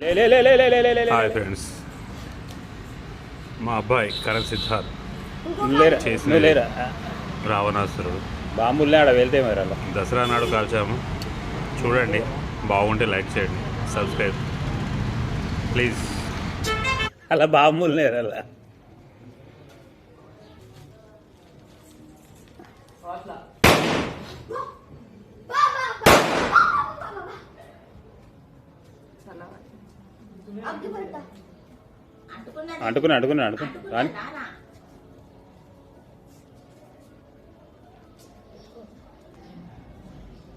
Hi friends, మా అబ్బాయి కరణ్ సిద్ధార్థ్ చేసిన రావణాసురుడు బాంబుల్ని ఆడ వెళ్తే మరి అలా దసరా నాడు కాల్చాము. చూడండి, బాగుంటే లైక్ చేయండి, సబ్స్క్రైబ్ ప్లీజ్. అలా బాంబుల్ని అలా అంటుకున్నా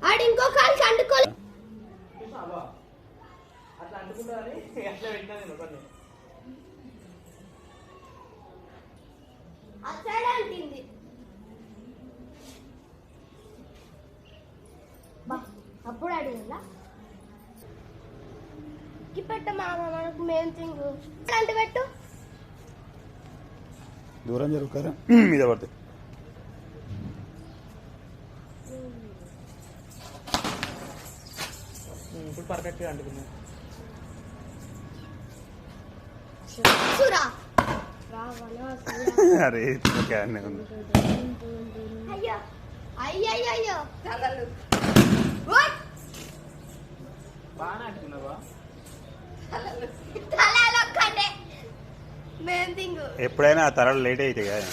కానీ ఇంకో కాలు అంటుకోలే అప్పుడు అడిగిందా పెట్ట మామ మనకు మెయిన్ థింగ్ అంటే పెట్టు దూరం జరుగుతారా మీద పడితే ఇప్పుడు పర్ఫెక్ట్గా అంటుకున్నా. అరే క్యాన్ ఉంది. అయ్యో అయ్యో బాగా అంటుకున్నావా? ఎప్పుడైనా ఆ తరలు లేట్ అయితే కదా.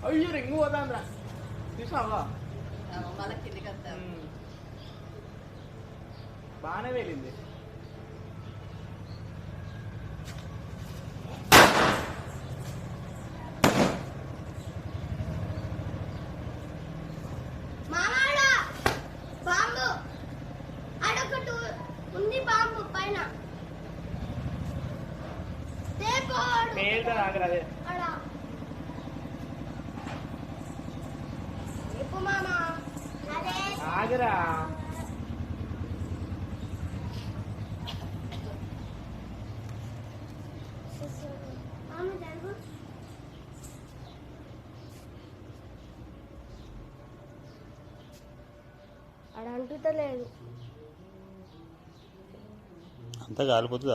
అయ్యో రింగు పోతాంద్రా, చూసావా? బాగానే వెళ్ళింది. అదే ఆగరా. అడ అంటుతలేదు, అంతా కాలిపోతుంది.